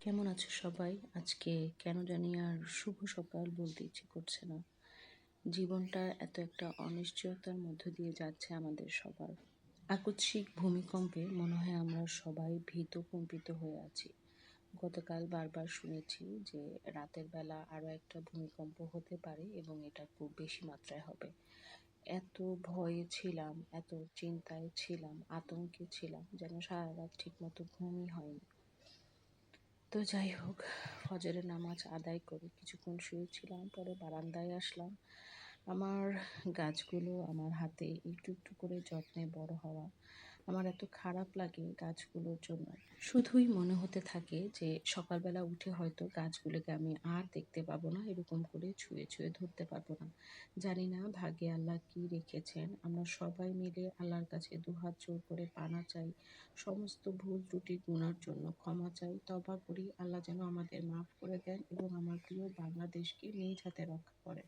কেমন আছো সবাই? আজকে কেন জানি আর শুভ সকাল বলতে ইচ্ছে করছে না। জীবনটা এত একটা অনিশ্চয়তার মধ্য দিয়ে যাচ্ছে আমাদের সবার। আকস্মিক ভূমিকম্পে মনে হয় আমরা সবাই ভীত কম্পিত হয়ে আছি। গতকাল বারবার শুনেছি যে রাতের বেলা আরো একটা ভূমিকম্প হতে পারে এবং এটা খুব বেশি মাত্রায় হবে। এত ভয়ে ছিলাম, এত চিন্তায় ছিলাম, আতঙ্কে ছিলাম যেন সারা রাত ঠিক মতো ঘুমই হয়নি। তো যাই হোক, ফজরের নামাজ আদায় করে কিছুক্ষণ শুয়েছিলাম, পরে বারান্দায় আসলাম। আমার গাছগুলো আমার হাতে একটু একটু করে যত্নে বড় হওয়া আমার এত খারাপ লাগে গাছগুলোর জন্য। শুধুই মনে হতে থাকে যে সকালবেলা উঠে হয়তো গাছগুলোকে আমি আর দেখতে পাবো না, এরকম করে ছুঁয়ে ছুঁয়ে ধরতে পারবো না। জানি না ভাগ্যে আল্লাহ কি রেখেছেন। আমরা সবাই মিলে আল্লাহর কাছে দুহাত জোর করে পানা চাই, সমস্ত ভুল ত্রুটি গুনার জন্য ক্ষমা চাই, তওবা করি আল্লাহ যেন আমাদের মাফ করে দেন এবং আমার প্রিয় বাংলাদেশকে নিজ হাতে রক্ষা করেন।